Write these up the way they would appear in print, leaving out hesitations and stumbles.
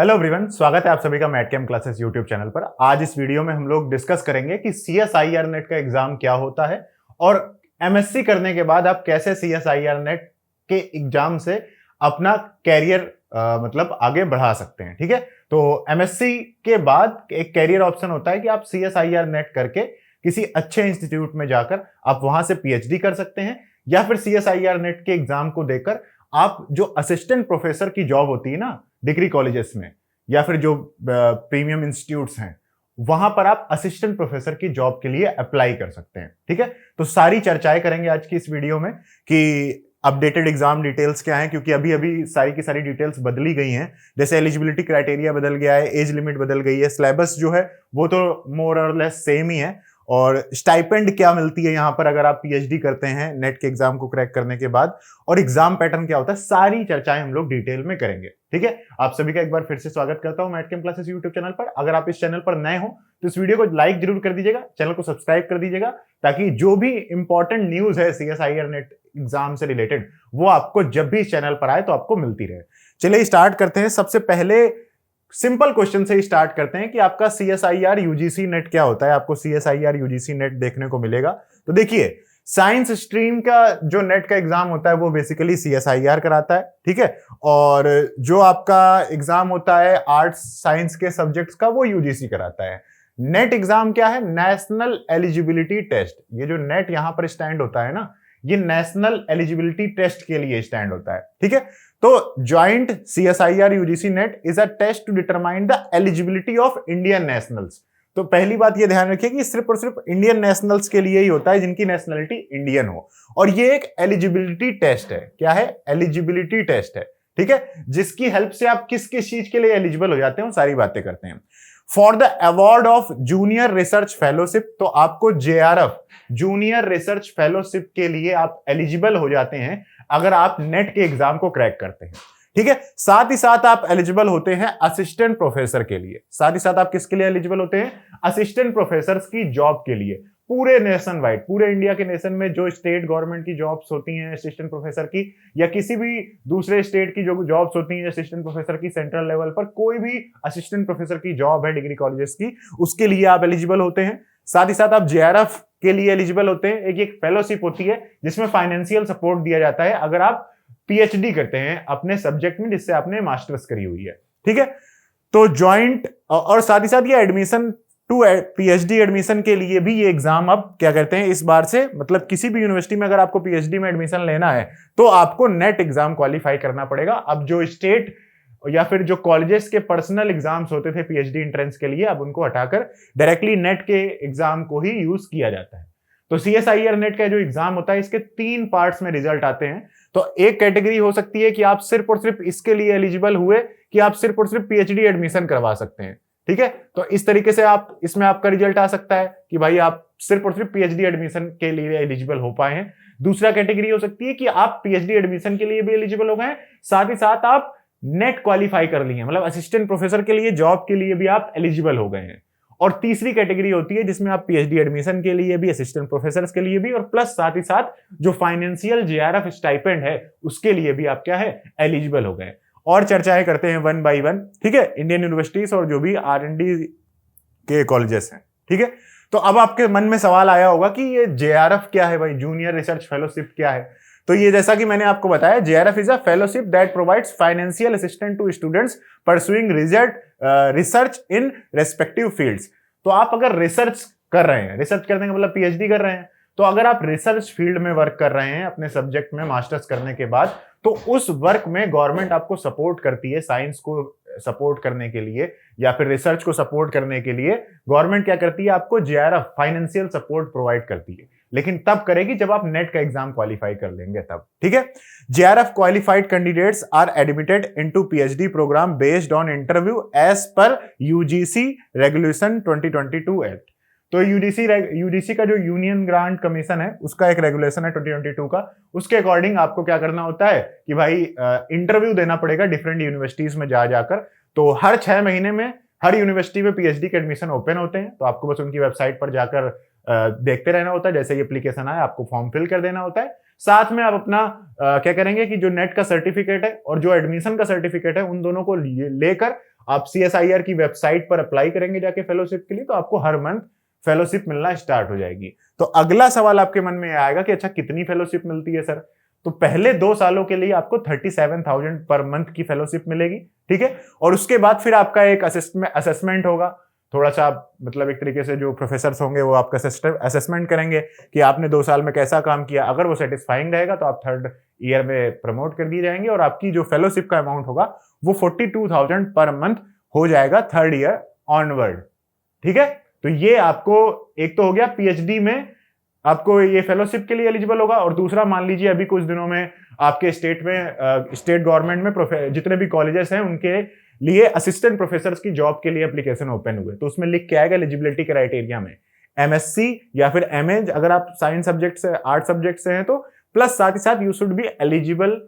Hello everyone, स्वागत है आप सभी का मैटकेम क्लासेस यूट्यूब चैनल पर। आज इस वीडियो में हम लोग डिस्कस करेंगे कि सीएसआईआर नेट का एग्जाम क्या होता है और एमएससी करने के बाद आप कैसे सीएसआईआर नेट के एग्जाम से अपना कैरियर मतलब आगे बढ़ा सकते हैं। ठीक है, तो एमएससी के बाद एक कैरियर ऑप्शन होता है कि आप सीएसआईआर नेट करके किसी अच्छे इंस्टीट्यूट में जाकर आप वहां से पीएचडी कर सकते हैं, या फिर सीएसआईआर नेट के एग्जाम को देकर आप जो असिस्टेंट प्रोफेसर की जॉब होती है ना डिग्री कॉलेजेस में, या फिर जो प्रीमियम इंस्टीट्यूट्स हैं, वहां पर आप असिस्टेंट प्रोफेसर की जॉब के लिए अप्लाई कर सकते हैं। ठीक है, तो सारी चर्चाएं करेंगे आज की इस वीडियो में कि अपडेटेड एग्जाम डिटेल्स क्या हैं, क्योंकि अभी अभी सारी की सारी डिटेल्स बदली गई हैं। जैसे एलिजिबिलिटी क्राइटेरिया बदल गया है, एज लिमिट बदल गई है, सिलेबस जो है वो तो मोर और लेस सेम ही है, और स्टाइपेंड क्या मिलती है यहाँ पर अगर आप पीएचडी करते हैं नेट के एग्जाम को क्रैक करने के बाद, और एग्जाम पैटर्न क्या होता है, सारी चर्चाएं हम लोग डिटेल में करेंगे। ठीक है, आप सभी का एक बार फिर से स्वागत करता हूं मैटकेम क्लासेस यूट्यूब चैनल पर। अगर आप इस चैनल पर नए हो तो इस वीडियो को लाइक जरूर कर दीजिएगा, चैनल को सब्सक्राइब कर दीजिएगा, ताकि जो भी इंपॉर्टेंट न्यूज है सीएसआईआर नेट एग्जाम से रिलेटेड वो आपको जब भी इस चैनल पर आए तो आपको मिलती रहे। चलिए स्टार्ट करते हैं। सबसे पहले सिंपल क्वेश्चन से ही स्टार्ट करते हैं कि आपका सीएसआईआर यूजीसी नेट क्या होता है। आपको सीएसआईआर यूजीसी नेट देखने को मिलेगा। तो देखिए, साइंस स्ट्रीम का जो नेट का एग्जाम होता है वो बेसिकली सीएसआईआर कराता है। ठीक है, और जो आपका एग्जाम होता है आर्ट्स साइंस के सब्जेक्ट्स का वो यूजीसी कराता है। नेट एग्जाम क्या है? National eligibility test. ये जो नेट यहां पर स्टैंड होता है ना, ये नेशनल एलिजिबिलिटी टेस्ट के लिए स्टैंड होता है। ठीक है, तो joint CSIR UGC NET is a test to determine the eligibility of Indian nationals. तो पहली बात ये ध्यान रखिए कि सिर्फ और सिर्फ इंडियन नेशनल्स के लिए ही होता है जिनकी नेशनलिटी इंडियन हो, और ये एक एलिजिबिलिटी टेस्ट है। क्या है? एलिजिबिलिटी टेस्ट है। ठीक है, जिसकी हेल्प से आप किस किस चीज के लिए एलिजिबल हो जाते हैं सारी बातें करते हैं। For the award of junior research fellowship, तो आपको जेआरएफ जूनियर रिसर्च फेलोशिप के लिए आप एलिजिबल हो जाते हैं अगर आप नेट के एग्जाम को क्रैक करते हैं। ठीक है, साथ ही साथ आप एलिजिबल होते हैं असिस्टेंट प्रोफेसर के लिए। साथ ही साथ आप किसके लिए एलिजिबल होते हैं? असिस्टेंट प्रोफेसर की जॉब के लिए। पूरे नेशन वाइड, पूरे इंडिया के नेशन में जो स्टेट गवर्नमेंट की जॉब्स होती हैं असिस्टेंट प्रोफेसर की, या किसी भी दूसरे स्टेट की जो जॉब्स होती हैं असिस्टेंट प्रोफेसर की, सेंट्रल लेवल पर कोई भी असिस्टेंट प्रोफेसर की जॉब है डिग्री कॉलेजेस की, उसके लिए आप एलिजिबल होते हैं। साथ ही साथ आप जेआरएफ के लिए एलिजिबल होते हैं। एक फेलोशिप होती है जिसमें फाइनेंशियल सपोर्ट दिया जाता है अगर आप पीएचडी करते हैं अपने सब्जेक्ट में जिससे आपने मास्टर्स करी हुई है। ठीक है, तो ज्वाइंट, और साथ ही साथ ये एडमिशन टू पीएचडी एडमिशन के लिए भी ये एग्जाम अब क्या करते हैं इस बार से, मतलब किसी भी यूनिवर्सिटी में अगर आपको पीएचडी में एडमिशन लेना है तो आपको नेट एग्जाम क्वालिफाई करना पड़ेगा। अब जो स्टेट या फिर जो कॉलेजेस के पर्सनल एग्जाम्स होते थे पीएचडी एंट्रेंस के लिए, अब उनको हटाकर डायरेक्टली नेट के एग्जाम को ही यूज किया जाता है। तो सीएसआईआर नेट का जो एग्जाम होता है इसके 3 पार्ट्स में रिजल्ट आते हैं। तो एक कैटेगरी हो सकती है कि आप सिर्फ और सिर्फ इसके लिए एलिजिबल हुए कि आप सिर्फ और सिर्फ पीएचडी एडमिशन करवा सकते हैं। ठीक है, तो इस तरीके से आप इसमें आपका रिजल्ट आ सकता है कि भाई आप सिर्फ और सिर्फ पीएचडी एडमिशन के लिए एलिजिबल हो पाए हैं। दूसरा कैटेगरी हो सकती है कि आप पीएचडी एडमिशन के लिए भी एलिजिबल हो गए, साथ ही साथ आप नेट क्वालिफाई कर लिए, मतलब असिस्टेंट प्रोफेसर के लिए जॉब के लिए भी आप एलिजिबल हो गए हैं। और तीसरी कैटेगरी होती है जिसमें आप पीएचडी एडमिशन के लिए भी, असिस्टेंट प्रोफेसर के लिए भी, और प्लस साथ ही साथ जो फाइनेंशियल जेआरएफ स्टाइपेंड है उसके लिए भी आप क्या है? एलिजिबल हो गए। और चर्चाएं करते हैं वन बाय वन। ठीक है, इंडियन यूनिवर्सिटीज और जो भी आरएनडी के कॉलेजेस हैं। ठीक है, तो अब आपके मन में सवाल आया होगा कि ये जेआरएफ क्या है भाई, जूनियर रिसर्च फेलोशिप क्या है? तो ये जैसा कि मैंने आपको बताया, JRF is a fellowship that provides financial assistance to students pursuing research in respective fields. तो आप अगर रिसर्च कर रहे हैं, रिसर्च करने का मतलब पीएचडी कर रहे हैं, तो अगर आप रिसर्च फील्ड में वर्क कर रहे हैं अपने सब्जेक्ट में मास्टर्स करने के बाद, तो उस वर्क में गवर्नमेंट आपको सपोर्ट करती है। साइंस को सपोर्ट करने के लिए या फिर रिसर्च को सपोर्ट करने के लिए गवर्नमेंट क्या करती है? आपको जेआरएफ फाइनेंशियल सपोर्ट प्रोवाइड करती है, लेकिन तब करेगी जब आप नेट का एग्जाम क्वालिफाई कर लेंगे तब। ठीक है, JRF qualified candidates are admitted into PhD programme based on interview as per UGC regulation 2022 act. तो यूजीसी का जो यूनियन ग्रांट कमीशन है उसका एक रेगुलेशन है 2022 का, उसके अकॉर्डिंग आपको क्या करना होता है कि भाई इंटरव्यू देना पड़ेगा डिफरेंट यूनिवर्सिटीज में जाकर। तो हर 6 महीने में हर यूनिवर्सिटी में पीएचडी के एडमिशन ओपन होते हैं, तो आपको बस उनकी वेबसाइट पर जाकर देखते रहना होता है। जैसे ये एप्लीकेशन आए आपको फॉर्म फिल कर देना होता है। साथ में आप अपना क्या करेंगे कि जो नेट का सर्टिफिकेट है और जो एडमिशन का सर्टिफिकेट है उन दोनों को लेकर आप CSIR की वेबसाइट पर अप्लाई करेंगे जाके फेलोशिप के लिए, तो आपको हर मंथ फेलोशिप मिलना स्टार्ट हो जाएगी। तो अगला सवाल आपके मन में आएगा कि अच्छा कितनी फेलोशिप मिलती है सर? तो पहले 2 सालों के लिए आपको 37,000 पर मंथ की फेलोशिप मिलेगी, ठीक है। और उसके बाद फिर आपका एक असेसमेंट होगा, थोड़ा सा मतलब एक तरीके से जो प्रोफेसर होंगे वो आपका असेसमेंट करेंगे कि आपने 2 साल में कैसा काम किया। अगर वो सेटिस्फाइंग रहेगा तो आप 3rd ईयर में प्रमोट कर दिए जाएंगे और आपकी जो फेलोशिप का अमाउंट होगा वो 42,000 पर मंथ हो जाएगा 3rd ईयर ऑनवर्ड, ठीक है। तो ये आपको एक तो हो गया पीएचडी में आपको ये फेलोशिप के लिए एलिजिबल होगा, और दूसरा मान लीजिए अभी कुछ दिनों में आपके स्टेट गवर्नमेंट में जितने भी कॉलेजेस हैं उनके लिए असिस्टेंट प्रोफेसर की जॉब के लिए एप्लीकेशन ओपन हुए, तो उसमें लिख के आएगा एलिजिबिलिटी क्राइटेरिया में एमएससी या फिर एमए अगर आप साइंस सब्जेक्ट से आर्ट सब्जेक्ट से हैं तो, प्लस साथ ही साथ you should be eligible,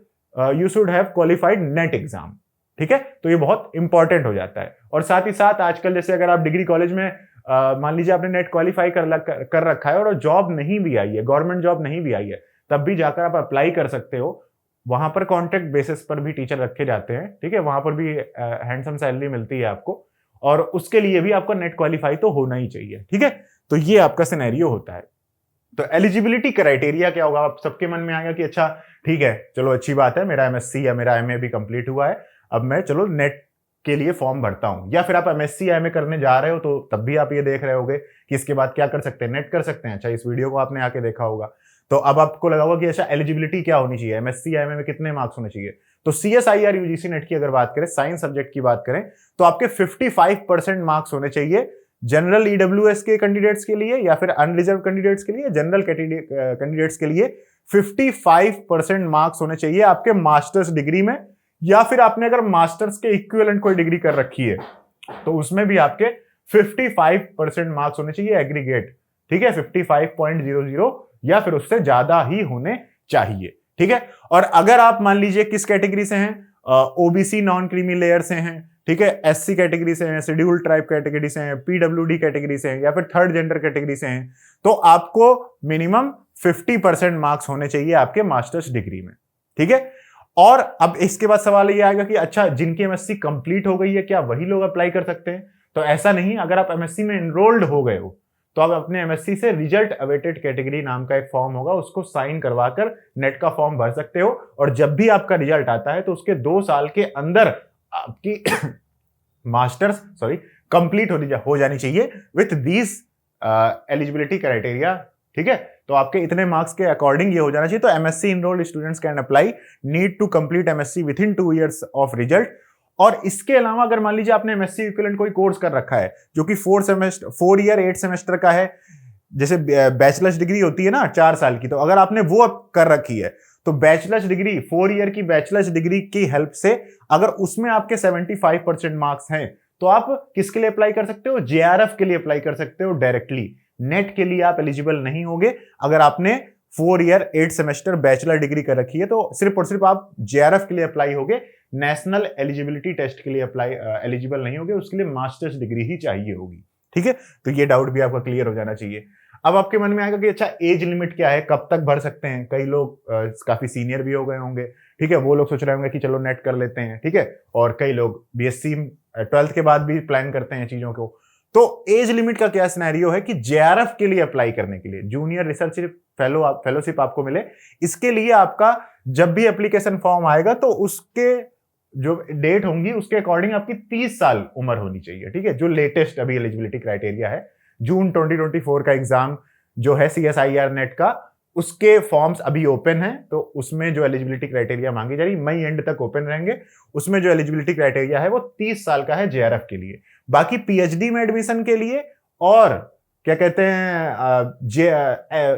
you should have qualified net exam, ठीक है। तो ये बहुत इंपॉर्टेंट हो जाता है। और साथ ही साथ आजकल जैसे अगर आप डिग्री कॉलेज में मान लीजिए आपने नेट क्वालिफाई कर रखा है और जॉब नहीं भी आई है, गवर्नमेंट जॉब नहीं भी आई है, तब भी जाकर आप अप्लाई कर सकते हो। वहां पर कॉन्ट्रैक्ट बेसिस पर भी टीचर रखे जाते हैं, ठीक है, वहां पर भी हैंडसम सैलरी मिलती है आपको, और उसके लिए भी आपको नेट क्वालिफाई तो होना ही चाहिए, ठीक है। तो ये आपका सिनेरियो होता है। तो एलिजिबिलिटी क्राइटेरिया क्या होगा? आप सबके मन में आएगा कि अच्छा ठीक है, चलो अच्छी बात है, मेरा एमएससी या मेरा एमए भी कंप्लीट हुआ है, अब मैं चलो नेट के लिए फॉर्म भरता हूं। या फिर आप एमएससी एमए करने जा रहे हो तो तब भी आप ये देख रहे होगे कि इसके बाद क्या कर सकते हैं, नेट कर सकते हैं। अच्छा, इस वीडियो को आपने आके देखा होगा तो अब आपको लगा होगा कि अच्छा एलिजिबिलिटी क्या होनी चाहिए, एमएससी एमए में कितने मार्क्स होने चाहिए। तो CSIR यूजीसी नेट की अगर बात करें, साइंस सब्जेक्ट की बात करें, तो आपके 55% मार्क्स होने चाहिए जनरल ईडब्ल्यूएस के कैंडिडेट्स के लिए या फिर अनरिजर्व कैंडिडेट्स के लिए। जनरल कैंडिडेट्स के लिए 55% मार्क्स होने चाहिए आपके मास्टर्स डिग्री में, या फिर आपने अगर मास्टर्स के इक्विवेलेंट कोई डिग्री कर रखी है तो उसमें भी आपके 55% मार्क्स होने चाहिए एग्रीगेट, ठीक है, 55.00 या फिर उससे ज्यादा ही होने चाहिए, ठीक है। और अगर आप मान लीजिए किस कैटेगरी से हैं, ओबीसी नॉन क्रीमी लेयर से हैं, ठीक है, एससी कैटेगरी से हैं, शेड्यूल्ड ट्राइब कैटेगरी से हैं, पीडब्ल्यूडी कैटेगरी से हैं या फिर 3rd जेंडर कैटेगरी से हैं, तो आपको मिनिमम 50% मार्क्स होने चाहिए आपके मास्टर्स डिग्री में, ठीक है। और अब इसके बाद सवाल ये आएगा कि अच्छा जिनकी एमएससी कंप्लीट हो गई है क्या वही लोग अप्लाई कर सकते हैं? तो ऐसा नहीं, अगर आप एमएससी में एनरोल्ड हो गए हो तो आप अपने एमएससी से रिजल्ट अवेटेड कैटेगरी नाम का एक फॉर्म होगा, उसको साइन करवाकर नेट का फॉर्म भर सकते हो। और जब भी आपका रिजल्ट आता है तो उसके 2 साल के अंदर आपकी मास्टर्स कंप्लीट हो जानी चाहिए विथ दीज एलिजिबिलिटी क्राइटेरिया, ठीक है। तो आपके इतने मार्क्स के अकॉर्डिंग ये हो जाना चाहिए। तो MSc enrolled students can apply, need to complete MSc within 2 years of result. और इसके अलावा अगर मान लीजिए आपने एमएससी इक्विवेलेंट कोई कोर्स कर रखा है जो कि 4 ईयर 8 सेमेस्टर का है, जैसे बैचलर्स डिग्री होती है ना 4 साल की, तो अगर आपने वो कर रखी है तो बैचलर्स डिग्री 4 ईयर की बैचलर्स डिग्री की हेल्प से अगर उसमें आपके 75% मार्क्स हैं तो आप किसके लिए अप्लाई कर सकते हो? जेआरएफ के लिए अप्लाई कर सकते हो डायरेक्टली। नेट के लिए आप एलिजिबल नहीं होगे अगर आपने 4 ईयर 8 सेमेस्टर बैचलर डिग्री कर रखी है, तो सिर्फ और सिर्फ आप जेआरएफ के लिए अप्लाई होगे, नेशनल एलिजिबिलिटी टेस्ट के लिए अप्लाई एलिजिबल नहीं होगे, उसके लिए मास्टर्स डिग्री ही चाहिए होगी, ठीक है। तो ये डाउट भी आपका क्लियर हो जाना चाहिए। अब आपके मन में आएगा कि अच्छा एज लिमिट क्या है, कब तक भर सकते हैं? कई लोग काफी सीनियर भी हो गए होंगे, ठीक है, वो लोग सोच रहे होंगे कि चलो नेट कर लेते हैं, ठीक है, और कई लोग बीएससी 12th के बाद भी प्लान करते हैं चीजों को। तो एज लिमिट का क्या सिनेरियो है कि जेआरएफ के लिए अप्लाई करने के लिए, जूनियर रिसर्च फेलोशिप आपको मिले, इसके लिए आपका जब भी एप्लीकेशन फॉर्म आएगा तो उसके जो डेट होंगी उसके अकॉर्डिंग आपकी 30 साल उम्र होनी चाहिए, ठीक है, जो लेटेस्ट अभी एलिजिबिलिटी क्राइटेरिया है। जून 2024 का एग्जाम जो है CSIR नेट का, उसके फॉर्म्स अभी ओपन हैं, तो उसमें जो एलिजिबिलिटी क्राइटेरिया मांगी जा रही, मई एंड तक ओपन रहेंगे। उसमें जो एलिजिबिलिटी क्राइटेरिया है वो 30 साल का है जेआरएफ के लिए। बाकी पीएचडी में एडमिशन के लिए और क्या कहते हैं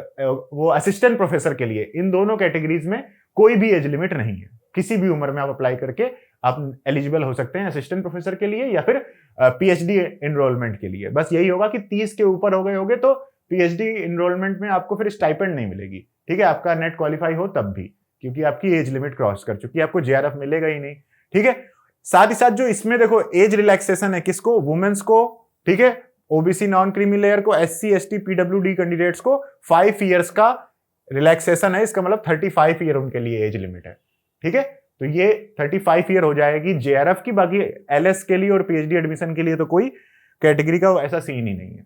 वो असिस्टेंट प्रोफेसर के लिए, इन दोनों कैटेगरीज में कोई भी एज लिमिट नहीं है। किसी भी उम्र में आप अप्लाई करके आप एलिजिबल हो सकते हैं असिस्टेंट प्रोफेसर के लिए या फिर पीएचडी एनरोलमेंट के लिए। बस यही होगा कि 30 के ऊपर हो गए होगे तो पीएचडी एनरोलमेंट में आपको फिर स्टाइपेंड नहीं मिलेगी, ठीक है, आपका नेट क्वालिफाई हो तब भी, क्योंकि आपकी एज लिमिट क्रॉस कर चुकी है, आपको जेआरएफ मिलेगा ही नहीं, ठीक है। साथ ही साथ जो इसमें देखो एज रिलैक्सेशन है, किसको? वुमेन्स को, ठीक है, ओबीसी नॉन क्रीमी लेयर को, एससी एसटी पीडब्ल्यूडी कैंडिडेट्स को 5 इयर्स का रिलैक्सेशन है। इसका मतलब 35 ईयर उनके लिए एज लिमिट है, ठीक है। तो ये 35 ईयर हो जाएगी जेआरएफ की। बाकी एलएस के लिए और पीएचडी एडमिशन के लिए तो कोई कैटेगरी का ऐसा सीन ही नहीं है।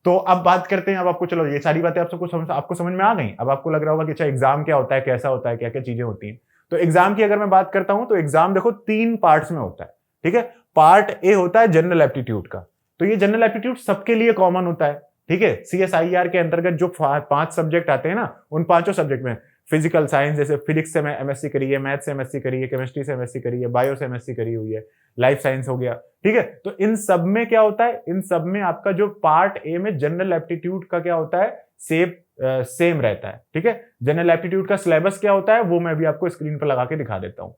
तो अब बात करते हैं, अब आपको चलो ये सारी बातें आपको समझ में आ गई। अब आपको लग रहा होगा कि अच्छा एग्जाम क्या होता है, कैसा होता है, क्या क्या चीजें होती हैं। तो एग्जाम की अगर मैं बात करता हूं तो एग्जाम देखो 3 पार्ट्स में होता है, ठीक है। पार्ट ए होता है जनरल एप्टीट्यूड का, तो ये जनरल एप्टीट्यूड सबके लिए कॉमन होता है, ठीक है। सीएसआईआर के अंतर्गत जो 5 सब्जेक्ट आते हैं ना, उन 5 सब्जेक्ट में फिजिकल साइंस, जैसे फिजिक्स से एमएससी करी है, मैथ से एमएससी करी है, केमिस्ट्री से एमएससी करी है, बायो से एमएससी करी हुई है, लाइफ साइंस हो गया, ठीक है। तो इन सब में क्या होता है, इन सब में आपका जो पार्ट ए में जनरल एप्टीट्यूड का क्या होता है, सेम रहता है, ठीक है। जनरल एप्टीट्यूड का सिलेबस क्या होता है वो मैं भी आपको स्क्रीन पर लगा के दिखा देता हूं।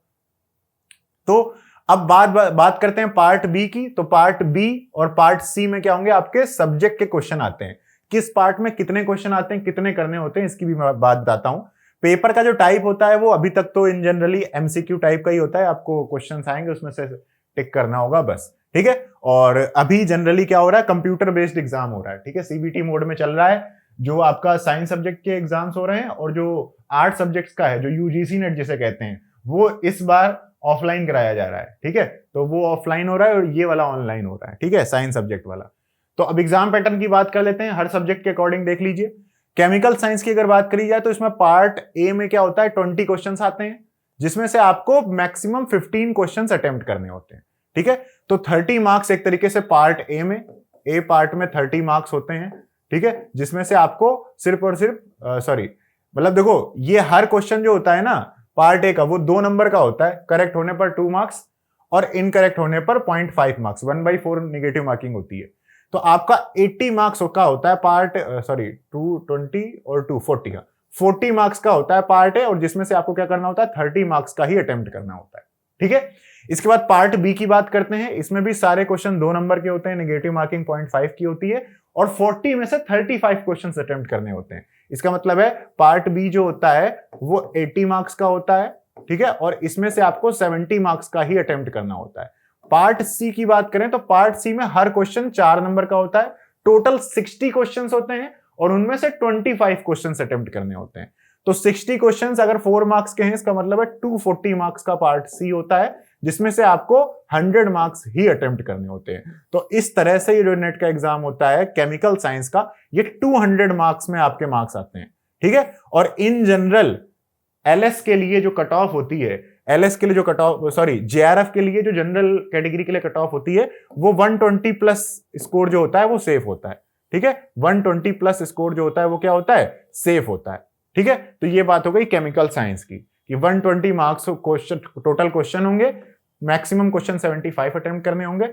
तो अब बात करते हैं पार्ट बी की। तो पार्ट बी और पार्ट सी में क्या होंगे, आपके सब्जेक्ट के क्वेश्चन आते हैं। किस पार्ट में कितने क्वेश्चन आते हैं, कितने करने होते हैं, इसकी भी मैं बात बताता हूं। पेपर का जो टाइप होता है वो अभी तक तो इन जनरली एमसीक्यू टाइप का ही होता है, आपको क्वेश्चंस आएंगे उसमें से टिक करना होगा बस, ठीक है। और अभी जनरली क्या हो रहा है, कंप्यूटर बेस्ड एग्जाम हो रहा है, ठीक है। सीबीटी मोड में चल रहा है, जो आपका साइंस सब्जेक्ट के एग्जाम्स हो रहे हैं, और जो आर्ट सब्जेक्ट्स का है, जो यूजीसी नेट जिसे कहते हैं, वो इस बार ऑफलाइन कराया जा रहा है, ठीक है। तो वो ऑफलाइन हो रहा है और ये वाला ऑनलाइन हो रहा है, ठीक है, साइंस सब्जेक्ट वाला। तो अब एग्जाम पैटर्न की बात कर लेते हैं, हर सब्जेक्ट के अकॉर्डिंग देख लीजिए। केमिकल साइंस की अगर बात करी जाए तो इसमें पार्ट ए में क्या होता है, 20 क्वेश्चंस आते हैं, जिसमें से आपको मैक्सिमम 15 क्वेश्चंस अटेम्प्ट करने होते हैं, ठीक है। तो 30 मार्क्स एक तरीके से पार्ट ए में, ए पार्ट में 30 मार्क्स होते हैं, ठीक है, जिसमें से आपको सिर्फ और सिर्फ मतलब देखो ये हर क्वेश्चन जो होता है ना पार्ट ए का, वो 2 नंबर का होता है, करेक्ट होने पर 2 मार्क्स और इनकरेक्ट होने पर 0.5 मार्क्स, 1/4 नेगेटिव मार्किंग होती है। तो आपका 80 मार्क्स का होता है पार्ट 220 और 240 का 40 मार्क्स का होता है पार्ट ए, और जिसमें से आपको क्या करना होता है, 30 मार्क्स का ही अटेम्प्ट करना होता है, ठीक है। इसके बाद पार्ट बी की बात करते हैं। इसमें भी सारे क्वेश्चन 2 नंबर के होते हैं, नेगेटिव मार्किंग 0.5 की होती है, और 40 में से 35 क्वेश्चन अटेम्प्ट करने होते हैं। इसका मतलब है पार्ट बी जो होता है वो 80 मार्क्स का होता है, ठीक है, और इसमें से आपको 70 मार्क्स का ही अटेम्प्ट करना होता है। पार्ट सी की बात करें तो पार्ट सी में हर क्वेश्चन 4 नंबर का होता है, टोटल 60 क्वेश्चंस होते हैं, और उनमें से 25 क्वेश्चंस अटेम्प्ट करने होते हैं। तो 60 क्वेश्चंस अगर 4 मार्क्स के हैं, इसका मतलब है 240 मार्क्स का पार्ट सी होता है, जिसमें से आपको 100 मार्क्स ही अटेम्प्ट करने होते हैं। तो इस तरह से ये जो नेट का एग्जाम होता है केमिकल साइंस का, ये 200 मार्क्स में आपके मार्क्स आते हैं, ठीक है। और इन जनरल एलएस के लिए जो कट ऑफ होती है, एलएस के लिए जो कट ऑफ जेआरएफ के लिए जो जनरल कैटेगरी के लिए कट ऑफ होती है, वो 120 प्लस स्कोर जो होता है वो सेफ होता है, ठीक है। 120 प्लस स्कोर जो होता है वो क्या होता है, सेफ होता है, ठीक है। तो ये बात हो गई केमिकल साइंस की कि 120 मार्क्स क्वेश्चन टोटल क्वेश्चन होंगे, मैक्सिमम क्वेश्चन 75 अटेम्प्ट करने होंगे,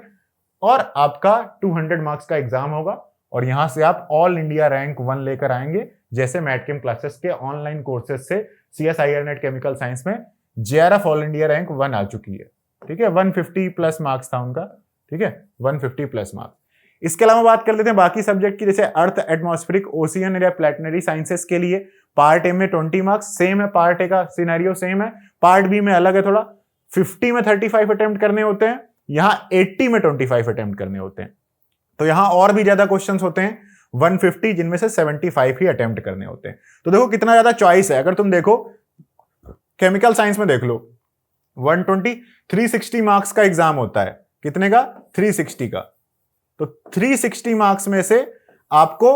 और आपका 200 मार्क्स का एग्जाम होगा, और यहां से आप ऑल इंडिया रैंक 1 लेकर आएंगे, जैसे मैटकेम क्लासेस के ऑनलाइन कोर्सेज से सीएसआईआर नेट केमिकल साइंस में जेआरएफ ऑल इंडिया रैंक 1 आ चुकी है, ठीक है। 150 प्लस मार्क्स था उनका, ठीक है, 150 प्लस मार्क्स। इसके अलावा बात कर लेते हैं बाकी सब्जेक्ट की, जैसे अर्थ, एटमॉस्फेरिक, ओशियन या प्लेनेटरी साइंसेस के लिए पार्ट ए में 20 मार्क्स सेम है, पार्ट ए का सिनेरियो सेम है, पार्ट बी में अलग है थोड़ा। 50 में 35 अटेम्प्ट करने होते हैं, यहां 80 में 25 अटेम्प्ट करने होते हैं। तो यहां और भी ज्यादा क्वेश्चंस होते हैं, 150, जिनमें से 75 ही अटेम्प्ट करने होते हैं। तो देखो कितना ज्यादा चॉइस है। अगर तुम देखो केमिकल साइंस में देख लो, 120 360 मार्क्स का एग्जाम होता है, कितने का, 360 का। तो 360 मार्क्स में से आपको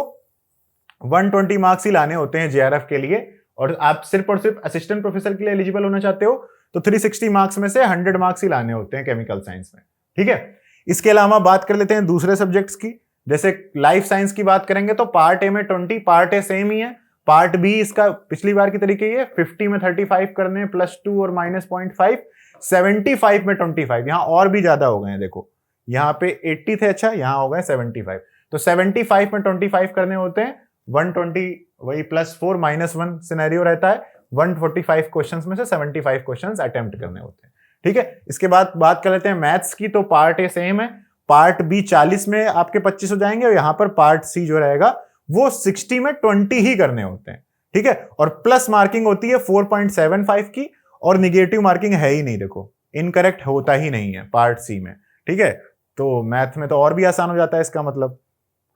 120 मार्क्स ही लाने होते हैं जेआरएफ के लिए, और आप सिर्फ और सिर्फ असिस्टेंट प्रोफेसर के लिए एलिजिबल होना चाहते हो तो 360 मार्क्स में से 100 मार्क्स ही लाने होते हैं केमिकल साइंस में, ठीक है। इसके अलावा बात कर लेते हैं दूसरे सब्जेक्ट्स की, जैसे लाइफ साइंस की बात करेंगे तो पार्ट ए में 20, पार्ट ए सेम ही है, पार्ट बी इसका पिछली बार की तरीके ही है, 50 में 35 करने +2 और -0.5, 75 में 25, यहां और भी ज्यादा हो गए हैं, देखो यहां पे 80 थे, अच्छा यहां हो गए 75। तो 75 में 25 करने होते हैं, 120 वही +4 -1 सिनेरियो रहता है, 145 क्वेश्चंस में से 75 क्वेश्चंस अटेम्प्ट करने होते हैं, ठीक है। इसके बाद बात कर लेते हैं मैथ्स की, तो पार्ट ए सेम है, पार्ट बी 40 में आपके 25 हो जाएंगे, और यहां पर पार्ट सी जो रहेगा वो 60 में 20 ही करने होते हैं, ठीक है। और प्लस मार्किंग होती है 4.75 की, और निगेटिव मार्किंग है ही नहीं, देखो इनकरेक्ट होता ही नहीं है पार्ट सी में, ठीक है। तो मैथ में तो और भी आसान हो जाता है इसका मतलब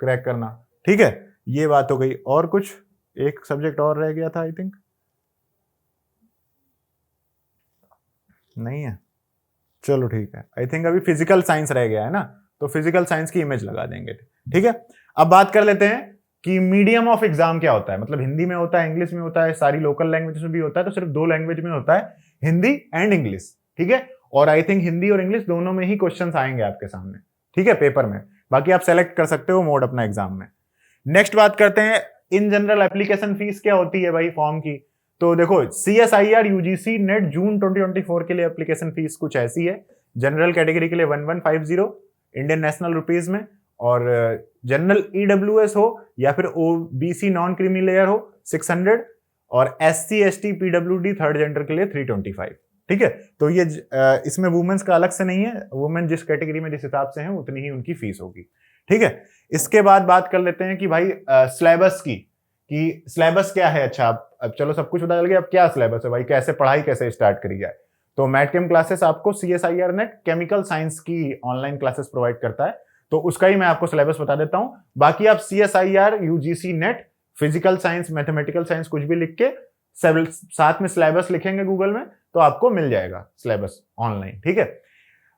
क्रैक करना, ठीक है। ये बात हो गई, और कुछ एक सब्जेक्ट और रह गया था आई थिंक, नहीं है, चलो ठीक है। आई थिंक अभी फिजिकल साइंस रह गया है ना, तो फिजिकल साइंस की इमेज लगा देंगे। ठीक है, अब बात कर लेते हैं कि मीडियम ऑफ एग्जाम क्या होता है। मतलब हिंदी में होता है, इंग्लिश में होता है, सारी लोकल लैंग्वेजेस में भी होता है, तो सिर्फ दो लैंग्वेज में होता है, हिंदी एंड इंग्लिश। ठीक है, और आई थिंक हिंदी और इंग्लिश दोनों में ही क्वेश्चंस आएंगे आपके सामने, ठीक है, पेपर में। बाकी आप सेलेक्ट कर सकते हो मोड अपना एग्जाम में। नेक्स्ट बात करते हैं, इन जनरल एप्लीकेशन फीस क्या होती है भाई फॉर्म की। तो देखो, CSIR UGC नेट जून 2024 के लिए एप्लीकेशन फीस कुछ ऐसी है। जनरल कैटेगरी के लिए 1150 इंडियन नेशनल रुपीज में, और जनरल EWS हो या फिर OBC नॉन क्रीमी लेयर हो 600, और SC ST PWD third gender के लिए 325। ठीक है, तो ये इसमें वुमेन्स का अलग से नहीं है, वुमेन जिस कैटेगरी में जिस हिसाब से है उतनी ही उनकी फीस होगी। ठीक है, इसके बाद बात कर लेते हैं कि भाई सिलेबस की, कि सिलेबस क्या है। अच्छा, अब चलो सब कुछ पता चल गया, अब क्या सिलेबस है भाई, कैसे पढ़ाई कैसे स्टार्ट करी जाए। तो मैटकेम क्लासेस आपको CSIR नेट केमिकल साइंस की ऑनलाइन क्लासेस प्रोवाइड करता है, तो उसका ही मैं आपको सिलेबस बता देता हूं। बाकी आप CSIR UGC net physical science mathematical science कुछ भी लिख के साथ में सिलेबस लिखेंगे गूगल में, तो आपको मिल जाएगा सिलेबस ऑनलाइन। ठीक है,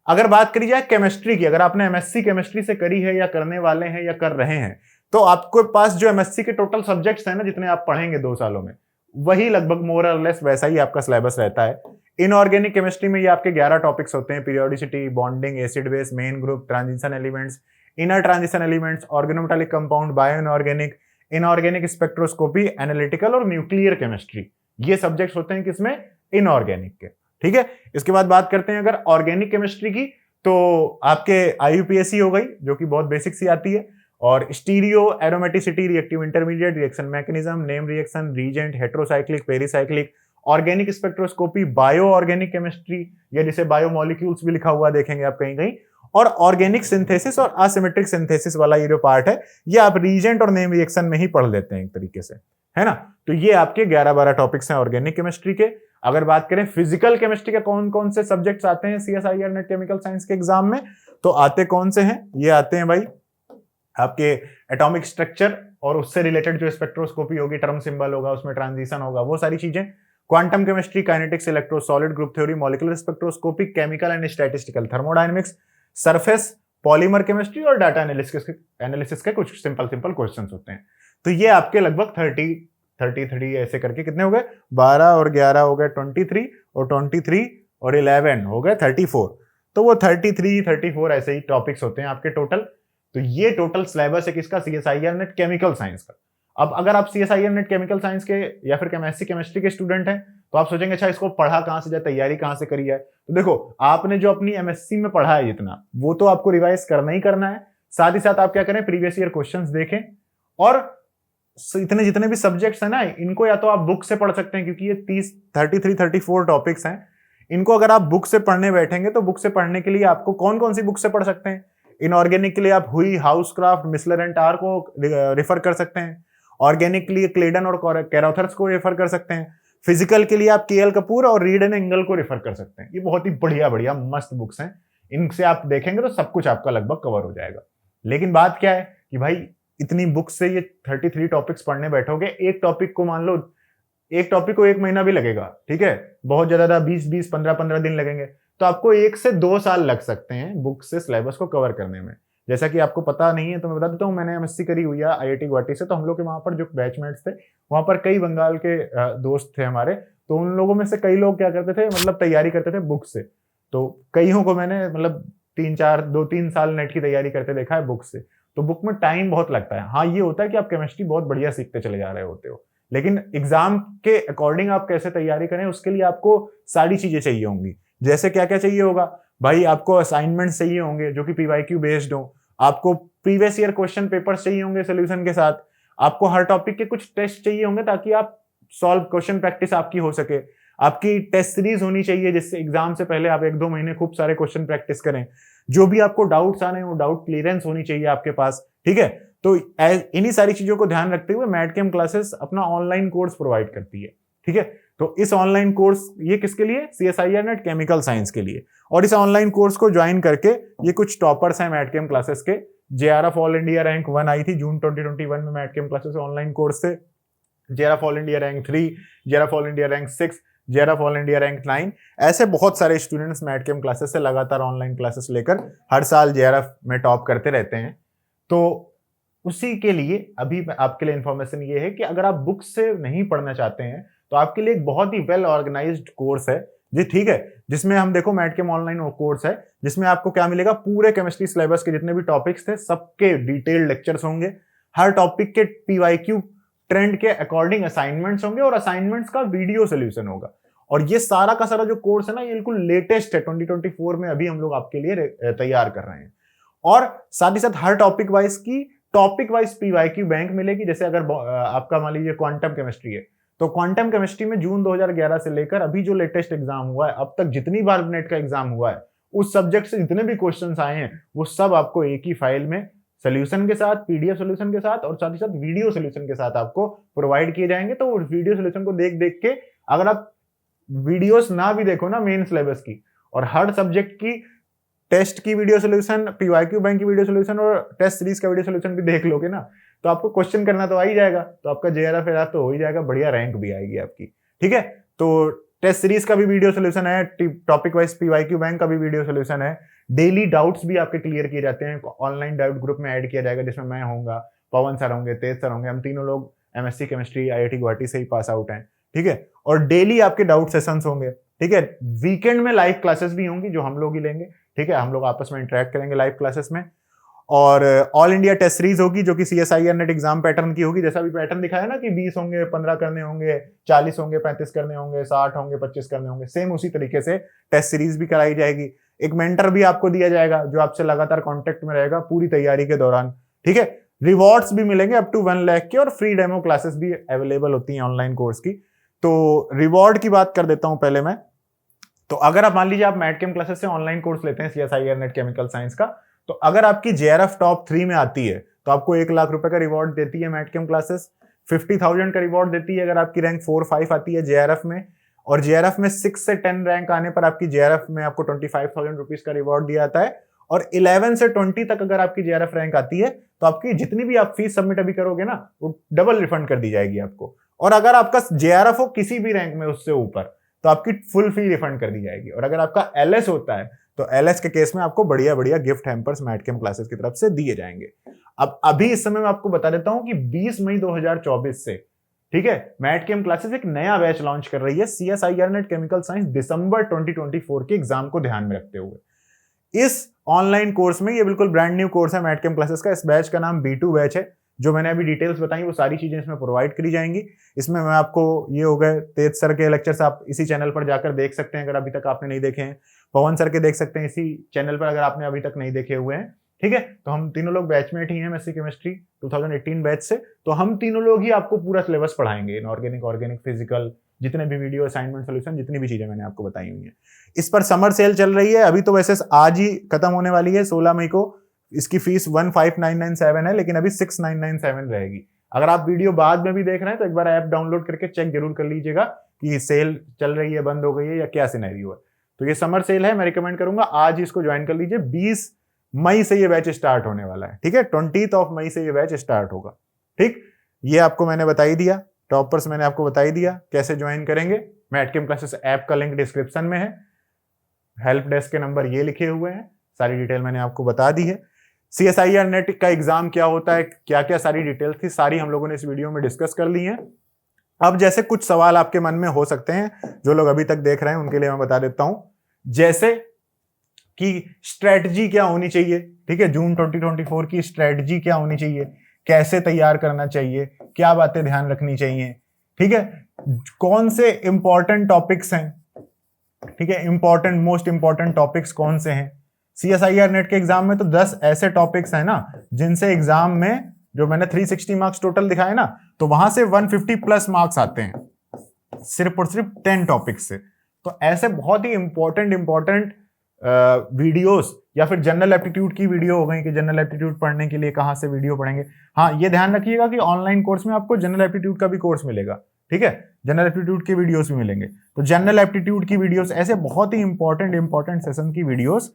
अगर बात करी जाए केमिस्ट्री की, अगर आपने MSc केमिस्ट्री से करी है या करने वाले हैं या कर रहे हैं, तो आपके पास जो MSc के टोटल सब्जेक्ट्स हैं ना, जितने आप पढ़ेंगे 2 सालों में, वही लगभग मोर और लेस वैसा ही आपका सिलेबस रहता है। इनऑर्गेनिक केमिस्ट्री में ये आपके 11 टॉपिक्स होते हैं, periodicity, bonding, acid base, main group, transition elements, inner transition elements, organometallic compound, bio inorganic, inorganic spectroscopy, analytical और न्यूक्लियर केमिस्ट्री। ये सब्जेक्ट्स होते हैं किसमें, इनऑर्गेनिक के। ठीक है, इसके बाद बात करते हैं अगर ऑर्गेनिक केमिस्ट्री की, तो आपके IUPAC हो गई, जो कि बहुत बेसिक सी आती है, और stereo, aromaticity, reactive intermediate, reaction mechanism, name reaction, reagent, heterocyclic, pericyclic, organic spectroscopy, bio organic chemistry, या जिसे बायोमोलिक्यूल्स भी लिखा हुआ देखेंगे आप कहीं कहीं, और ऑर्गेनिक सिंथेसिस और असिमेट्रिक सिंथेसिस वाला ये जो पार्ट है, ये आप रीजेंट और नेम रिएक्शन में ही पढ़ लेते हैं एक तरीके से, है ना। तो ये आपके 11-12 टॉपिक्स हैं ऑर्गेनिक केमिस्ट्री के। अगर बात करें फिजिकल केमिस्ट्री के कौन कौन से सब्जेक्ट्स आते हैं CSIR नेट केमिकल साइंस के एग्जाम में, तो आते कौन से हैं, ये आते हैं भाई आपके एटॉमिक स्ट्रक्चर और उससे रिलेटेड जो स्पेक्ट्रोस्कोपी होगी, टर्म सिंबल होगा, उसमें ट्रांजिशन होगा, वो सारी चीजें। Quantum chemistry, kinetics, electro solid group theory, molecular spectroscopy, chemical and statistical thermodynamics, surface polymer chemistry और डाटा एनालिसिस के कुछ सिंपल क्वेश्चंस होते हैं। तो ये आपके लगभग 30 ऐसे करके कितने हो गए, 12 और 11 हो गए 23, और 23 और 11 हो गए 34। तो वो 33-34 ऐसे ही टॉपिक्स होते हैं आपके टोटल। तो ये टोटल सिलेबस है किसका, CSIR नेट केमिकल साइंस का। अब अगर आप CSIR नेट केमिकल साइंस के या फिर MSc केमिस्ट्री के स्टूडेंट हैं, तो आप सोचेंगे अच्छा इसको पढ़ा कहां से जाए, तैयारी कहां से करी जाए। तो देखो, आपने जो अपनी MSc में पढ़ा है जितना, वो तो आपको रिवाइज करना ही करना है। साथ ही साथ आप क्या करें, प्रीवियस ईयर क्वेश्चंस देखें, और इतने जितने भी सब्जेक्ट्स हैं ना, इनको या तो आप बुक से पढ़ सकते हैं, क्योंकि ये 33-34 टॉपिक्स हैं। इनको अगर आप बुक से पढ़ने बैठेंगे, तो बुक से पढ़ने के लिए आपको कौन कौन सी बुक से पढ़ सकते हैं। इनऑर्गेनिक के लिए आप हुई, हाउसक्राफ्ट, मिसलर एंड टार को रेफर कर सकते हैं। ऑर्गेनिक के लिए क्लेडन और कैरोथर्स को रेफर कर सकते हैं। फिजिकल के लिए आप KL कपूर और रीड एंड एंगल को रेफर कर सकते हैं। ये बहुत ही बढ़िया मस्त बुक्स हैं, इनसे आप देखेंगे तो सब कुछ आपका लगभग कवर हो जाएगा। लेकिन बात क्या है कि भाई इतनी बुक्स से ये 33 टॉपिक्स पढ़ने बैठोगे, एक टॉपिक को मान लो, एक टॉपिक को 1 महीना भी लगेगा, ठीक है, बहुत ज्यादा 20-20, 15-15 दिन लगेंगे, तो आपको 1 से 2 साल लग सकते हैं बुक से सिलेबस को कवर करने में। जैसा कि आपको पता नहीं है तो मैं बता देता हूँ, मैंने MSc करी हुई है IIT गुवाहाटी से, तो हम लोग के वहां पर जो बैचमेट्स थे, वहां पर कई बंगाल के दोस्त थे हमारे, तो उन लोगों में से कई लोग क्या करते थे, मतलब तैयारी करते थे बुक से। तो कईयों को मैंने मतलब 2-3 साल नेट की तैयारी करते देखा है बुक से। तो बुक में टाइम बहुत लगता है। हाँ, ये होता है कि आप केमिस्ट्री बहुत बढ़िया सीखते चले जा रहे होते हो, लेकिन एग्जाम के अकॉर्डिंग आप कैसे तैयारी करें, उसके लिए आपको सारी चीजें चाहिए होंगी। जैसे क्या क्या चाहिए होगा भाई, आपको असाइनमेंट चाहिए होंगे जो कि PYQ बेस्ड हो, आपको प्रीवियस ईयर क्वेश्चन पेपर्स चाहिए होंगे सोल्यूशन के साथ, आपको हर टॉपिक के कुछ टेस्ट चाहिए होंगे ताकि आप सॉल्व क्वेश्चन प्रैक्टिस आपकी हो सके, आपकी टेस्ट सीरीज होनी चाहिए जिससे एग्जाम से पहले आप 1-2 महीने खूब सारे क्वेश्चन प्रैक्टिस करें, जो भी आपको डाउट्स आने वो डाउट क्लियरेंस होनी चाहिए आपके पास, ठीक है। तो इन्हीं सारी चीजों को ध्यान रखते हुए मैटकेम क्लासेस अपना ऑनलाइन कोर्स प्रोवाइड करती है, ठीक है। तो इस ऑनलाइन कोर्स ये किसके लिए, CSIR नेट केमिकल साइंस के लिए। और इस ऑनलाइन कोर्स को ज्वाइन करके ये कुछ टॉपर्स हैं मैटकेम क्लासेस के। JRF ऑल इंडिया रैंक 1 आई थी जून 2021 में मैटकेम क्लासेस ऑनलाइन कोर्स से, JRF all India rank 3, JRF all India rank 6, JRF all India rank 9। ऐसे बहुत सारे स्टूडेंट्स मैटकेम क्लासेस से लगातार ऑनलाइन क्लासेस लेकर हर साल जेआरएफ में टॉप करते रहते हैं। तो उसी के लिए अभी आपके लिए इंफॉर्मेशन ये है कि अगर आप बुक से नहीं पढ़ना चाहते हैं तो आपके लिए एक बहुत ही वेल ऑर्गेनाइज्ड कोर्स है जी, ठीक है, जिसमें हम देखो मैटकेम ऑनलाइन कोर्स है जिसमें आपको क्या मिलेगा, पूरे केमिस्ट्री सिलेबस के जितने भी टॉपिक्स थे सबके डिटेल्ड लेक्चर्स होंगे, हर टॉपिक के पीवाईक्यू ट्रेंड के अकॉर्डिंग असाइनमेंट्स होंगे और असाइनमेंट्स का वीडियो सोल्यूशन होगा। और ये सारा का सारा जो कोर्स है ना, ये बिल्कुल लेटेस्ट है, 2024 में अभी हम लोग आपके लिए तैयार कर रहे हैं। और साथ ही साथ हर टॉपिक वाइज पीवाईक्यू बैंक मिलेगी। जैसे अगर आपका मान लीजिए क्वांटम केमिस्ट्री है तो क्वांटम केमिस्ट्री में जून 2011 से लेकर अभी जो लेटेस्ट एग्जाम हुआ है, अब तक जितनी बार नेट का एग्जाम हुआ है उस सब्जेक्ट से जितने भी क्वेश्चंस आए हैं वो सब आपको एक ही फाइल में सोल्यूशन के साथ, पीडीएफ सोल्यूशन के साथ और साथ ही साथ वीडियो सोल्यूशन के साथ आपको प्रोवाइड किए जाएंगे। तो वीडियो सोल्यूशन को देख देख के अगर आप वीडियोस ना भी देखो ना मेन सिलेबस की, और हर सब्जेक्ट की टेस्ट की वीडियो सोल्यूशन, पीवाईक्यू बैंक की वीडियो सोल्यूशन और टेस्ट सीरीज का वीडियो सोल्यूशन भी देख लोगे ना, तो आपको क्वेश्चन करना तो आ ही जाएगा, तो आपका जेआरएफ तो हो ही जाएगा, बढ़िया रैंक भी आएगी आपकी। ठीक है, तो टेस्ट सीरीज का भी वीडियो सोल्यूशन है, टॉपिक वाइज पीवाईक्यू बैंक का भी वीडियो सोल्यूशन है, डेली डाउट्स भी आपके क्लियर किए जाते हैं, ऑनलाइन डाउट ग्रुप में ऐड किया जाएगा जिसमें मैं होऊंगा, पवन सर होंगे, तेज सर होंगे, हम तीनों लोग एमएससी केमिस्ट्री आईआईटी गुवाहाटी से ही पास आउट हैं। ठीक है, और डेली आपके डाउट सेशंस होंगे। ठीक है, वीकेंड में लाइव क्लासेस भी होंगी जो हम लोग ही लेंगे। ठीक है, हम लोग आपस में इंटरेक्ट करेंगे लाइव क्लासेस में। और ऑल इंडिया टेस्ट सीरीज होगी जो कि सीएसआईआर नेट एग्जाम पैटर्न की होगी, जैसा भी पैटर्न दिखाया ना कि 20 होंगे, 15 करने होंगे, 40 होंगे, 35 करने होंगे, 60 होंगे, 25 करने होंगे, सेम उसी तरीके से टेस्ट सीरीज भी कराई जाएगी। एक मेंटर भी आपको दिया जाएगा जो आपसे लगातार कांटेक्ट में रहेगा पूरी तैयारी के दौरान। ठीक है, रिवॉर्ड्स भी मिलेंगे अप टू 1 लाख के, और फ्री डेमो क्लासेस भी अवेलेबल होती हैं ऑनलाइन कोर्स की। तो रिवॉर्ड की बात कर देता हूं पहले मैं। तो अगर आप मान लीजिए आप मैटकेम क्लासेस से ऑनलाइन कोर्स लेते हैं सीएसआईआर नेट केमिकल साइंस का, तो अगर आपकी जेआरएफ टॉप 3 में आती है तो आपको 1 लाख रुपए का रिवॉर्ड देती है मैटकेम क्लासेस। 50,000 का रिवॉर्ड देती है अगर आपकी रैंक 4-5 आती है जेआरएफ में, और जेआरएफ में 6 से 10 रैंक आने पर आपकी जेआरएफ में आपको 25,000 रुपीज का रिवॉर्ड दिया जाता है। और 11 से 20 तक अगर आपकी जेआरएफ रैंक आती है तो आपकी जितनी भी आप फीस सबमिट अभी करोगे ना वो डबल रिफंड कर दी जाएगी आपको। और अगर आपका जेआरएफ हो किसी भी रैंक में उससे ऊपर तो आपकी फुल फी रिफंड कर दी जाएगी। और अगर आपका एलएस होता है तो एलएस के केस में आपको बढ़िया बढ़िया गिफ्ट हैम्पर्स मैटकेम क्लासेस की तरफ से दिए जाएंगे। अब अभी इस समय मैं आपको बता देता हूं कि 20 मई 2024 से, ठीक है, मैटकेम क्लासेस एक नया बैच लॉन्च कर रही है सीएसआईआर नेट केमिकल साइंस दिसंबर 2024 के एग्जाम को ध्यान में रखते हुए। इस ऑनलाइन कोर्स में, ये बिल्कुल ब्रांड न्यू कोर्स है मैटकेम क्लासेस का, इस बैच का नाम B2 बैच है। जो मैंने अभी डिटेल्स बताई वो सारी चीजें इसमें प्रोवाइड करी जाएंगी। इसमें मैं आपको, ये हो गए तेज सर के लेक्चर्स, आप इसी चैनल पर जाकर देख सकते हैं अगर अभी तक आपने नहीं देखे हैं। पवन सर के देख सकते हैं इसी चैनल पर अगर आपने अभी तक नहीं देखे हुए हैं। ठीक है, तो हम तीनों लोग बैचमेट ही हैं एमएससी केमिस्ट्री 2018 बैच से, तो हम तीनों लोग ही आपको पूरा सिलेबस पढ़ाएंगे, इनऑर्गेनिक, ऑर्गेनिक, फिजिकल, जितने भी वीडियो असाइनमेंट सोल्यूशन, जितनी भी चीजें मैंने आपको बताई हुई हैं। इस पर समर सेल चल रही है अभी, तो वैसे आज ही खत्म होने वाली है 16 मई को। इसकी फीस 15,997 है, लेकिन अभी 6,997 रहेगी। अगर आप वीडियो बाद में भी देख रहे हैं तो एक बार ऐप डाउनलोड करके चेक जरूर कर लीजिएगा कि सेल चल रही है, बंद हो गई है या क्या सिनेरियो है। तो ये समर सेल है, मैं रिकमेंड करूंगा आज इसको ज्वाइन कर लीजिए। 20 मई से ये बैच स्टार्ट होने वाला है। ठीक है, 20 मई से ये बैच स्टार्ट होगा। ठीक, ये आपको मैंने बता ही दिया, टॉपर्स मैंने आपको बता ही दिया कैसे ज्वाइन करेंगे। मैटकेम क्लासेस ऐप का लिंक डिस्क्रिप्शन में है, हेल्प डेस्क के नंबर ये लिखे हुए हैं, सारी डिटेल मैंने आपको बता दी है। सीएसआईआर नेट का एग्जाम क्या होता है, क्या क्या सारी डिटेल थी, सारी हम लोगों ने इस वीडियो में डिस्कस कर ली है। अब जैसे कुछ सवाल आपके मन में हो सकते हैं, जो लोग अभी तक देख रहे हैं उनके लिए मैं बता देता हूं, जैसे कि स्ट्रेटजी क्या होनी चाहिए। ठीक है, जून 2024 की स्ट्रेटजी क्या होनी चाहिए, कैसे तैयार करना चाहिए, क्या बातें ध्यान रखनी चाहिए। ठीक है, कौन से इंपॉर्टेंट टॉपिक्स हैं, ठीक है, इंपॉर्टेंट, मोस्ट इंपॉर्टेंट टॉपिक्स कौन से हैं। सीएसआईआर नेट के एग्जाम में तो 10 ऐसे टॉपिक्स हैं ना जिनसे एग्जाम में, जो मैंने 360 मार्क्स टोटल दिखाए ना, तो वहां से 150 प्लस मार्क्स आते हैं सिर्फ और सिर्फ 10 टॉपिक्स से। तो ऐसे बहुत ही इंपॉर्टेंट वीडियोस, या फिर जनरल एप्टीट्यूड की वीडियो हो गई कि जनरल एप्टीट्यूड पढ़ने के लिए कहां से वीडियो पढ़ेंगे। हाँ, ये ध्यान रखिएगा कि ऑनलाइन कोर्स में आपको जनरल एप्टीट्यूड का भी कोर्स मिलेगा। ठीक है, जनरल एप्टीट्यूड के वीडियोस भी मिलेंगे। तो जनरल एप्टीट्यूड की वीडियोस, ऐसे बहुत ही इंपॉर्टेंट सेशन की वीडियोस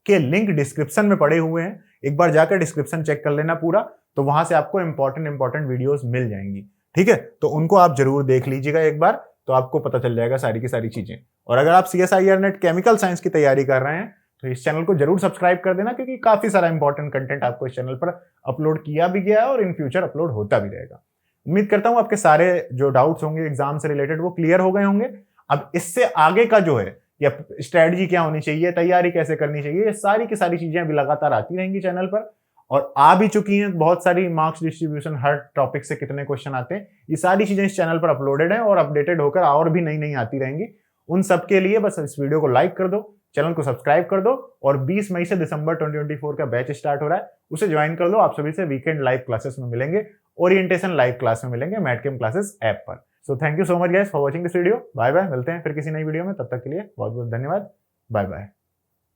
के लिंक डिस्क्रिप्शन में पड़े हुए हैं। एक बार जाकर डिस्क्रिप्शन चेक कर लेना पूरा, तो वहां से आपको इंपॉर्टेंट वीडियोस मिल जाएंगी। ठीक है, तो उनको आप जरूर देख लीजिएगा एक बार। तो आपको पता चल जाएगा सारी की सारी चीजें। और अगर आप CSIR नेट केमिकल साइंस की तैयारी कर रहे हैं तो इस चैनल को जरूर सब्सक्राइब कर देना, क्योंकि काफी सारा इंपॉर्टेंट कंटेंट आपको इस चैनल पर अपलोड किया भी गया है और इन फ्यूचर अपलोड होता भी रहेगा। उम्मीद करता हूं आपके सारे जो डाउट्स होंगे एग्जाम से रिलेटेड वो क्लियर हो गए होंगे। अब इससे आगे का जो है या स्ट्रेटजी क्या होनी चाहिए, तैयारी कैसे करनी चाहिए, ये सारी की सारी चीजें अभी लगातार आती रहेंगी चैनल पर, और आ भी चुकी हैं बहुत सारी। मार्क्स डिस्ट्रीब्यूशन, हर टॉपिक से कितने क्वेश्चन आते हैं, ये सारी चीजें इस चैनल पर अपलोडेड हैं और अपडेटेड होकर और भी नई नई आती रहेंगी। उन सब के लिए बस इस वीडियो को लाइक कर दो, चैनल को सब्सक्राइब कर दो, और 20 मई से दिसंबर 2024 का बैच स्टार्ट हो रहा है, उसे ज्वाइन कर लो। आप सभी से वीकेंड लाइव क्लासेस में मिलेंगे, ओरिएंटेशन लाइव क्लास में मिलेंगे मैटकेम क्लासेस ऐप पर। So thank you so much guys for watching this video. Bye bye, मिलते हैं फिर किसी नई वीडियो में, तब तक के लिए बहुत बहुत धन्यवाद। Bye bye.